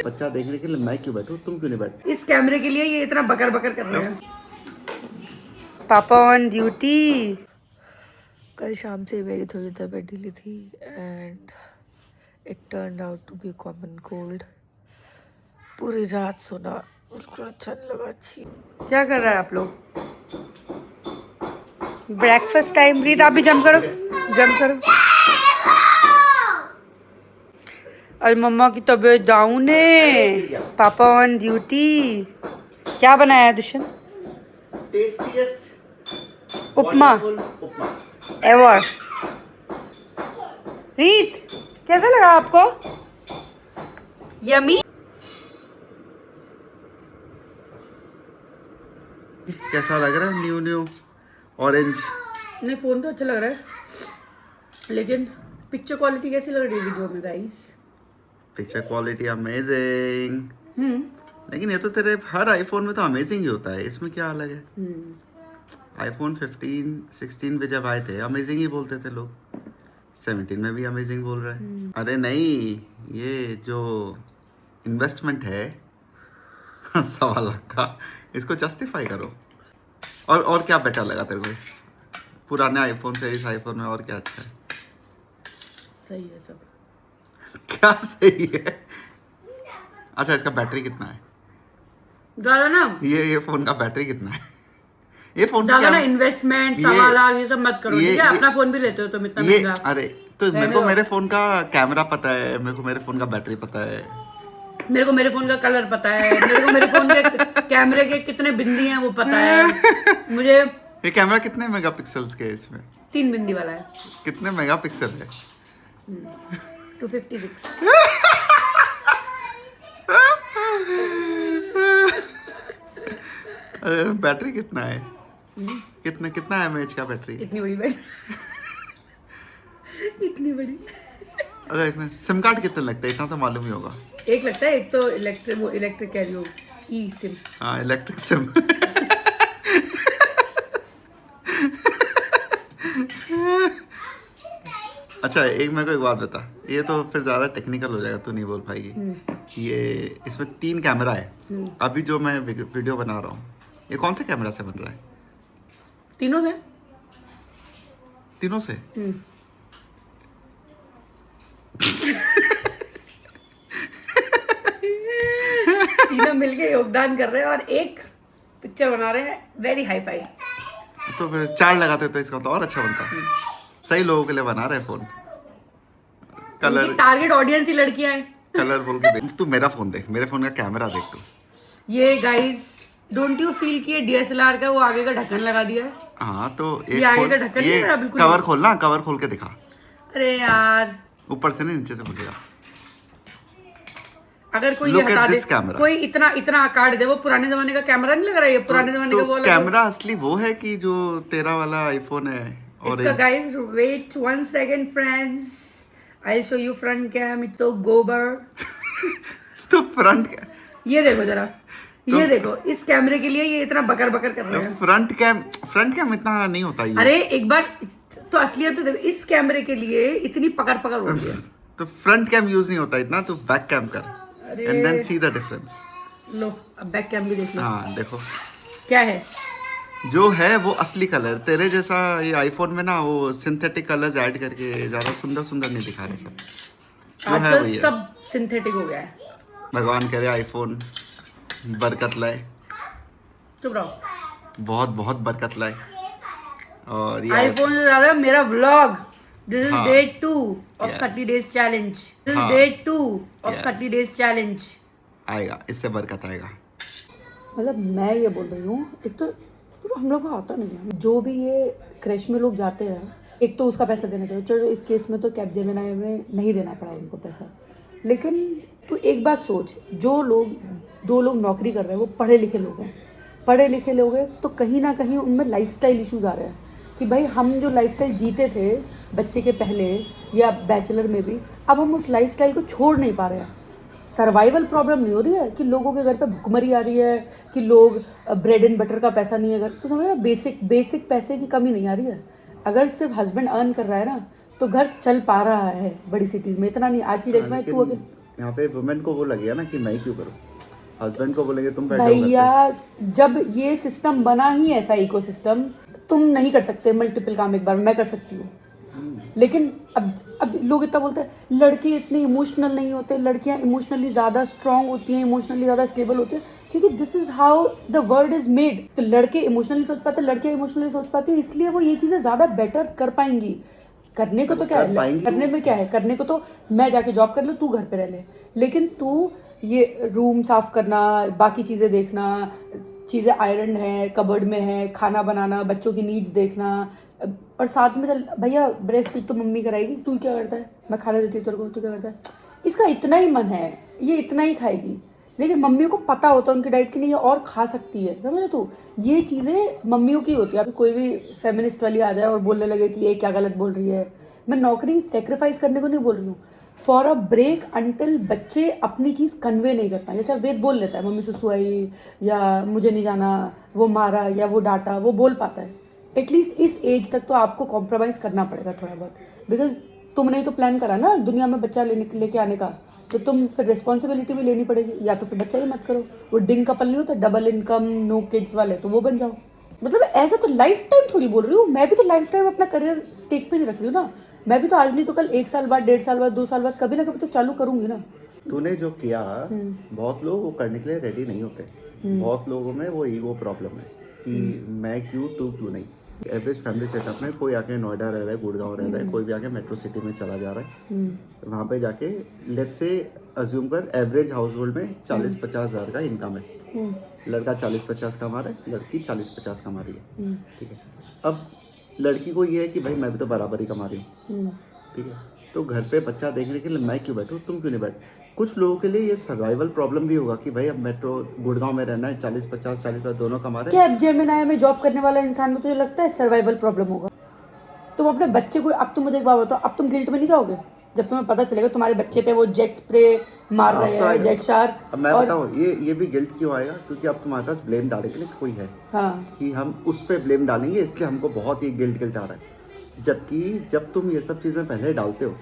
बच्चा देखने के लिए मैं क्यों बैठूं, तुम क्यों नहीं बैठे? इस कैमरे के लिए ये इतना बकर बकर कर रहे हैं। पापा ऑन ड्यूटी। कल शाम से मेरी थोड़ी तबीयत ढीली थी and it turn out to be common cold. पूरी रात सोना बिल्कुल अच्छा नहीं लगा। अच्छी क्या कर रहा है आप लोग? Breakfast time. रीत आप भी जंप करो, जंप करो। आज मम्मा की तबीयत डाउन है, पापा ऑन ड्यूटी। क्या बनाया दुष्यंत? टेस्टीएस्ट उपमा उपमा। एवर। रीत कैसा लगा आपको? यमी। कैसा लग रहा है? New new orange. नहीं, फोन तो अच्छा लग रहा है, लेकिन पिक्चर क्वालिटी कैसी लग रही है वीडियो में गाइस? Picture quality amazing. लेकिन ये तो तेरे हर आईफोन में तो अमेजिंग ही होता है, इसमें क्या अलग है? आईफोन 15 16 पे जब आए थे अमेजिंग ही बोलते थे लोग, 17 में भी अमेजिंग बोल रहे हैं। अरे नहीं, ये जो इन्वेस्टमेंट है 1.25 लाख का, इसको जस्टिफाई करो। और क्या बेटर लगा तेरे को पुराने आईफोन से इस आईफोन में? और क्या अच्छा है? सही है सब। क्या सही है? अच्छा, इसका बैटरी कितना है? ज्यादा ना, ये फोन का बैटरी कितना है? ये फोन ज्यादा ना इन्वेस्टमेंट सवाल ये सब मत करो, ठीक है? अपना फोन भी लेते हो तुम इतना महंगा। अरे तो मेरे को मेरे फोन का कैमरा पता है, मेरे को मेरे फोन का बैटरी पता है, मेरे को मेरे फोन का कलर पता है, मेरे को मेरे फोन के कैमरे के कितने बिंदी हैं वो पता है मुझे। ये कैमरा कितने मेगापिक्सल्स के है? इसमें 3 बिंदी वाला है। कितने मेगापिक्सल है? 256। बैटरी कितना है? कितना एमएएच का बैटरी? इतनी बड़ी बैटरी। इतनी बड़ी। अच्छा, इसमें सिम कार्ड कितने लगते हैं? इतना तो मालूम ही होगा। एक लगता है, एक तो इलेक्ट्रिक कह रही हो, ई सिम। हाँ, इलेक्ट्रिक सिम। अच्छा, एक मेरे को एक बात बता, ये तो फिर ज़्यादा टेक्निकल हो जाएगा, तू नहीं बोल पाएगी। ये इसमें 3 कैमरा है। अभी जो मैं वीडियो बना रहा हूँ, ये कौन से कैमरा से बन रहा है? तीनों से। तीनों से? तीनों मिलके योगदान कर रहे हैं और एक पिक्चर बना रहे हैं वेरी हाई फाई। तो फिर 4 लगाते तो इसका तो और अच्छा बनता। सही लोगों के लिए बना रहे फोन। कलर टारगेट ऑडियंस ही लड़कियां हैं। कलरफुल के देख। तू मेरा फोन देख, मेरे फोन का कैमरा देख तू। ये गाइस, डोंट यू फील कि ये डीएसएलआर का वो आगे का ढक्कन लगा दिया है? हाँ, तो ये आगे का ढक्कन नहीं है बिल्कुल। कवर खोलना, कवर खोल के दिखा। अरे यार, ऊपर से नहीं, नीचे से खोलेगा। अगर कोई ये हटा दे, कोई इतना इतना आकार दे, वो पुराने जमाने का कैमरा नहीं लग रहा है? ये पुराने जमाने का वो कैमरा असली वो है कि जो तेरा वाला आईफोन है। और इसका guys wait 1 second friends, I show you front cam, it's so गोबर। तो फ्रंट ये देखो जरा, ये देखो, इस कैमरे के लिए ये इतना बकर बकर कर रहे हैं। फ्रंट कैम इतना नहीं होता है। अरे एक बार तो असलियत तो देखो, इस कैमरे के लिए इतनी पकड़ पकड़ हो रही है। तो फ्रंट कैम यूज नहीं होता इतना, तो बैक कैम कर and then see the difference. लो, अब बैक कैम भी देख लो। हाँ, देखो क्या है जो है वो असली कलर। तेरे जैसा ये आईफोन में ना वो सिंथेटिक कलर्स ऐड करके ज्यादा सुंदर सुंदर नहीं दिखा रहे सब। आजकल सब सिंथेटिक हो गया है। भगवान करे आईफोन बरकत लाए। चुप रहो। बहुत बहुत बरकत लाए। और ये आईफोन से ज्यादा मेरा vlog. This is day 2 of 30 days challenge. This is day 2 of 30 days challenge. आएगा, इससे बरकत आएगा। मतलब मैं ये बोल रही हूँ, एक तो हम लोग को आता नहीं है। जो भी ये क्रैश में लोग जाते हैं, एक तो उसका पैसा देना चाहिए। चलो इस केस में तो कैपजेमिनी में नहीं देना पड़ा उनको पैसा, लेकिन तू एक बात सोच, जो लोग 2 लोग नौकरी कर रहे हैं वो पढ़े लिखे लोग हैं। पढ़े लिखे लोग हैं तो कहीं ना कहीं उनमें लाइफस्टाइल इश्यूज आ रहे हैं कि भाई हम जो लाइफस्टाइल जीते थे बच्चे के पहले या बैचलर में भी, अब हम उस लाइफस्टाइल को छोड़ नहीं पा रहे हैं। सर्वाइवल प्रॉब्लम नहीं हो रही है कि लोगों के घर पे भुखमरी आ रही है, कि लोग ब्रेड एंड बटर का पैसा नहीं है घर तो, समझ रहे, बेसिक पैसे की कमी नहीं आ रही है। अगर सिर्फ हस्बैंड अर्न कर रहा है ना तो घर चल पा रहा है बड़ी सिटीज़ में, इतना नहीं। आज की डेट में तू अगर यहाँ पे वुमेन को वो लगेगा ना कि मैं ही क्यों करूँ, हस्बैंड को बोलेंगे तुम बैठो घर पे। भैया जब ये सिस्टम बना ही ऐसा इकोसिस्टम, तुम नहीं कर सकते मल्टीपल काम एक बार में, मैं कर सकती हूँ। लेकिन अब लोग इतना बोलते हैं लड़के इतने इमोशनल नहीं होते, लड़कियां इमोशनली ज़्यादा स्ट्रांग होती हैं, इमोशनली ज़्यादा स्टेबल होती हैं, क्योंकि this is how the world is made. तो लड़के इमोशनली सोच पाते हैं, लड़कियां इमोशनली सोच पाती हैं, इसलिए वो ये चीज़ें ज़्यादा बेटर कर पाएंगी। करने को तो क्या कर है, पाएंगी। करने में क्या है, करने को तो मैं जाके जॉब कर लूँ, तू घर पे रह ले, लेकिन तू ये रूम साफ करना, बाकी चीज़ें देखना, चीज़ें आयरन है, कबर्ड में है, खाना बनाना, बच्चों की नीड्स देखना, और साथ में चल भैया ब्रेस्ट फीड तो मम्मी कराएगी, तू क्या करता है, मैं खाना देती हूँ तेरे को, तू क्या करता है। इसका इतना ही मन है, ये इतना ही खाएगी, लेकिन मम्मियों को पता होता है उनकी डाइट की नहीं, ये और खा सकती है, समझ रहे तू। ये चीज़ें मम्मियों की होती है। अभी कोई भी फेमिनिस्ट वाली आ जाए और बोलने लगे कि ये क्या गलत बोल रही है, मैं नौकरी सेक्रीफाइस करने को नहीं बोल रही हूँ, फॉर अ ब्रेक अंटिल बच्चे अपनी चीज़ कन्वे नहीं कर पाए। जैसे वेद बोल लेता है मम्मी सुसु आई, या मुझे नहीं जाना, वो मारा या वो डांटा, वो बोल पाता है। एटलीस्ट इस एज तक तो आपको कॉम्प्रोमाइज़ करना पड़ेगा थोड़ा बहुत, बिकॉज तुमने ही तो प्लान करा ना दुनिया में बच्चा लेके आने का, तो तुम फिर रिस्पॉन्सिबिलिटी भी लेनी पड़ेगी। या तो फिर बच्चा ही मत करो, वो डिंग कपल नहीं होता डबल इनकम नो किड्स वाले, तो वो बन जाओ। मतलब ऐसा तो लाइफ टाइम थोड़ी बोल रही हूँ, मैं भी तो लाइफ टाइम अपना करियर स्टेक पे नहीं रख रही हूँ ना। मैं भी तो आज नहीं तो कल 1 साल बाद, 1.5 साल बाद, 2 साल बाद कभी ना कभी तो चालू करूंगी ना। तूने जो किया, बहुत लोग वो करने के लिए रेडी नहीं होते। बहुत लोगों में वो ईगो प्रॉब्लम है कि मैं क्यों, तू क्यों नहीं। एवरेज फैमिली सेटअप में कोई आके नोएडा रह रहा है, गुड़गांव रह रहा है, कोई भी आके मेट्रो सिटी में चला जा रहा है, वहाँ पे जाके लेट्स से अज्यूम कर एवरेज हाउस होल्ड में 40-50 हज़ार का इनकम है। लड़का 40-50 कमा रहा है, लड़की 40-50 कमा रही है, ठीक है। अब लड़की को ये है कि भाई मैं भी तो बराबर ही कमा रही हूँ, ठीक है, तो घर पे बच्चा देखने के लिए मैं क्यों बैठूँ, तुम क्यों नहीं बैठ। कुछ लोगों के लिए ये सर्वाइवल प्रॉब्लम भी होगा कि भाई अब मेट्रो गुड़गांव में रहना है, 40-50 दोनों कमा रहे हैं। कैब जेमिनाई में जॉब करने वाला इंसान में तुझे लगता है सर्वाइवल प्रॉब्लम होगा? तुम अपने बच्चे को, अब तुम मुझे एक बात बताओ, अब तुम गिल्ट में नहीं जाओगे जब तुम्हें पता चलेगा तुम्हारे बच्चे पे वो जेट स्प्रे मार अब रहे तो हैं, आएगा। जेट शार। अब मैं बताऊँ ये भी गिल्ट क्यों आएगा, क्योंकि अब तुम्हारे पास ब्लेम डालने के लिए कोई है। हाँ, कि हम उस पर ब्लेम डालेंगे, इसलिए हमको बहुत ही गिल्ट आ रहा है। जबकि जब तुम ये सब चीज़ें पहले डालते हो,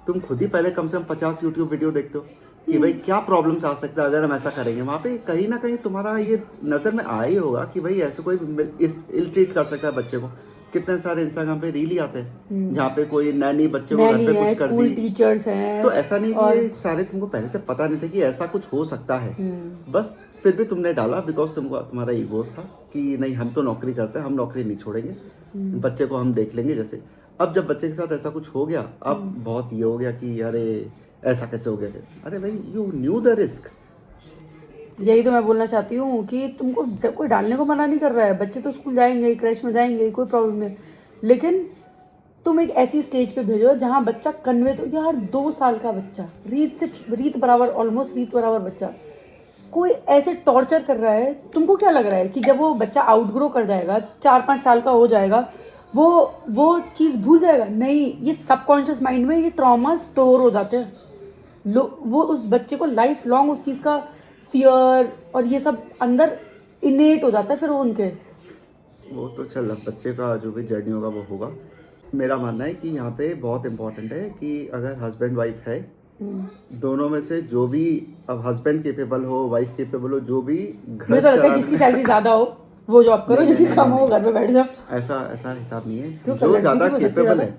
तुम खुद ही पहले कम से कम 50 यूट्यूब वीडियो देखते हो कि भाई क्या प्रॉब्लम्स आ सकता है अगर हम ऐसा करेंगे। वहाँ पे कहीं ना कहीं तुम्हारा ये नज़र में आया ही होगा कि भाई ऐसे कोई इल ट्रीट कर सकता है बच्चे को। कितने सारे इंस्टाग्राम पे रील ही आते हैं जहाँ पे कोई नैनी बच्चे को घर पे कुछ कर स्कूल दी। टीचर्स हैं, तो ऐसा नहीं कि ये सारे तुमको पहले से पता नहीं था कि ऐसा कुछ हो सकता है, बस फिर भी तुमने डाला बिकॉज तुमको तुम्हारा ईगोस था कि नहीं हम तो नौकरी करते हैं, हम नौकरी नहीं छोड़ेंगे, बच्चे को हम देख लेंगे। जैसे अब जब बच्चे के साथ ऐसा कुछ हो गया, अब बहुत ये हो गया कि अरे ऐसा कैसे हो गया। अरे भाई यू न्यू द रिस्क। यही तो मैं बोलना चाहती हूँ कि तुमको कोई डालने को मना नहीं कर रहा है, बच्चे तो स्कूल जाएंगे, क्रैश में जाएंगे, कोई प्रॉब्लम नहीं, लेकिन तुम एक ऐसी स्टेज पे भेजो जहाँ बच्चा कन्वे, तो यार 2 साल का बच्चा, रीत बराबर, ऑलमोस्ट रीत बराबर बच्चा, कोई ऐसे टॉर्चर कर रहा है, तुमको क्या लग रहा है कि जब वो बच्चा आउटग्रो कर जाएगा, 4-5 साल का हो जाएगा, वो चीज़ भूल जाएगा? नहीं, ये सबकॉन्शियस माइंड में ये ट्रॉमा स्टोर हो जाते हैं। वो उस बच्चे को लाइफ लॉन्ग उस चीज़ का फियर और ये सब अंदर इनेट हो जाता है फिर उनके। वो तो चल, अब बच्चे का जो भी जर्नी होगा वो होगा। मेरा मानना है कि यहाँ पे बहुत इम्पोर्टेंट है कि अगर हस्बैंड वाइफ है, दोनों में से जो भी, अब हस्बैंड केपेबल हो, वाइफ केपेबल हो, जो भी घर मुझे तो लगता है जिसकी सैलरी ज़्यादा हो वो जॉब करो, जिसकी कम हो घर पे बैठ जाओ। ऐसा हिसाब नहीं है। क्यों, जो लड़की ज़्यादा भी हो सकती है केपेबल ज़्यादा? है,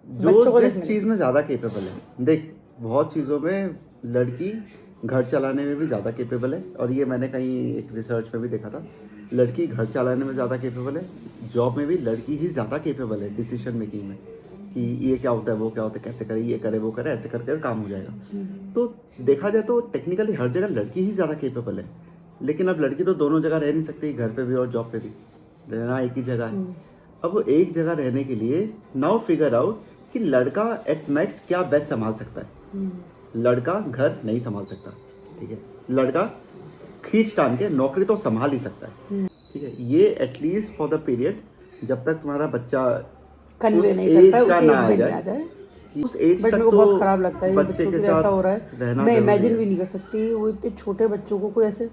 बच्चों जो को जिस देखने चीज़ में ज़्यादा केपेबल है, देख बहुत चीज़ों में लड़की घर चलाने में भी ज़्यादा केपेबल है, और ये मैंने कहीं एक रिसर्च में भी देखा था, लड़की घर चलाने में ज़्यादा केपेबल है, जॉब में भी लड़की ही ज़्यादा केपेबल है डिसीजन मेकिंग में कि ये क्या होता है, वो क्या होता है, कैसे करे, ये करे, वो करे, ऐसे करके काम हो जाएगा। तो देखा जाए तो टेक्निकली हर जगह लड़की ही ज़्यादा केपेबल है, लेकिन अब लड़की तो दोनों जगह रह नहीं सकती, घर पे भी और जॉब पे भी, रहना एक ही जगह है। अब वो एक जगह रहने के लिए नाउ फिगर आउट कि लड़का एट मैक्स क्या बेस्ट संभाल सकता है। लड़का घर नहीं संभाल सकता, ठीक है, लड़का खींच तान के नौकरी तो संभाल ही सकता है, ठीक है, ये एटलीस्ट फॉर द पीरियड जब तक तुम्हारा बच्चा कन्वे नहीं कर पाए, उस एज पे नहीं आ जाए। उस एज बट तक मेरे को तो बहुत खराब लगता है ये बच्चे बच्चों के के साथ ऐसा हो रहा साथ है। रहना मैं जरूरी इमेजिन है। भी नहीं कर सकती वो इतने छोटे बच्चों को कोई ऐसे,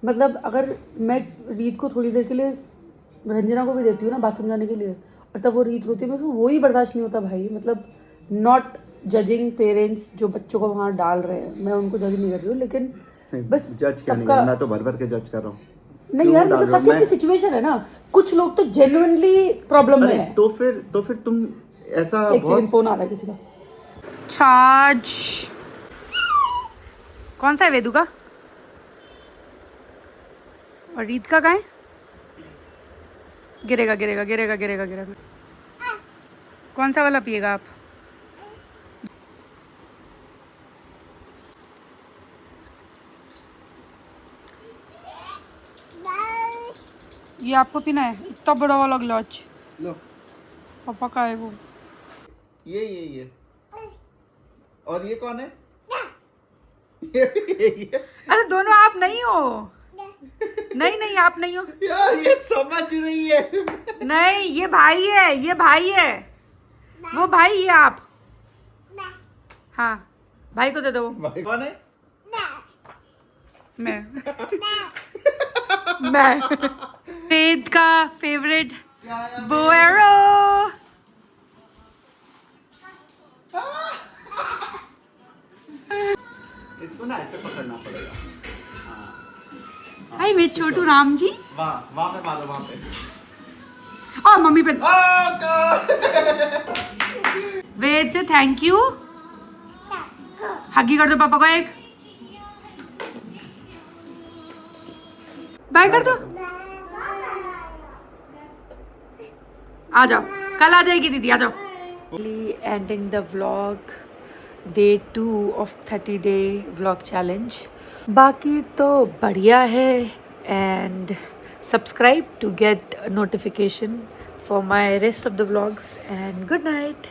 मतलब अगर मैं रीत को थोड़ी देर के लिए, रंजना को भी देती हूँ ना बाथरूम जाने के लिए, और तब वो रीत रोती है, मेरे को वो ही बर्दाश्त नहीं होता भाई। मतलब नॉट जजिंग पेरेंट्स जो बच्चों को वहाँ डाल रहे हैं, मैं उनको जज नहीं कर रही हूँ, लेकिन बस जज क्या नहीं सबका है, मैं तो भर भर के जज कर रहा हूँ। नहीं क्यों यार, डाल मतलब रहे हो? सबकी अपनी मैं सिचुएशन है ना। कुछ लोग तो जेन्युइनली प्रॉब्लम में अरे है। तो फिर तुम ऐसा एक सेकंड, बहुत फोन आ रहा है किसी का। चार्ज कौन सा है? वेदू का और रीत का कहाँ है? गिरेगा गिरेगा गिरेगा गिरेगा गिरेगा। कौन सा वाला पिएगा आप? ये आपको पीना है? इतना बड़ा वाला ग्लास लो, पापा का है वो। ये और ये कौन है? ये अरे दोनों आप नहीं हो। नहीं नहीं आप नहीं हो। यार ये समझ नहीं है। नहीं ये भाई है, ये भाई है, वो भाई ये आप। हाँ भाई को दे दो। भाई कौन है? मैं मैं वेद का फेवरेट बोएरो। इसको ना ऐसे पकड़ना पड़ेगा। हाय मेरे छोटू राम जी। वहाँ पे मारो, वहाँ पे। और मम्मी पे वेद से थैंक यू। हगी कर दो पापा को एक। बाय कर दो। आ जाओ, कल आ जाएगी दीदी, आ जाओ। Ending the vlog day 2 of 30-day vlog challenge. बाकी तो बढ़िया है। And subscribe to get notification for my rest of the vlogs and good night.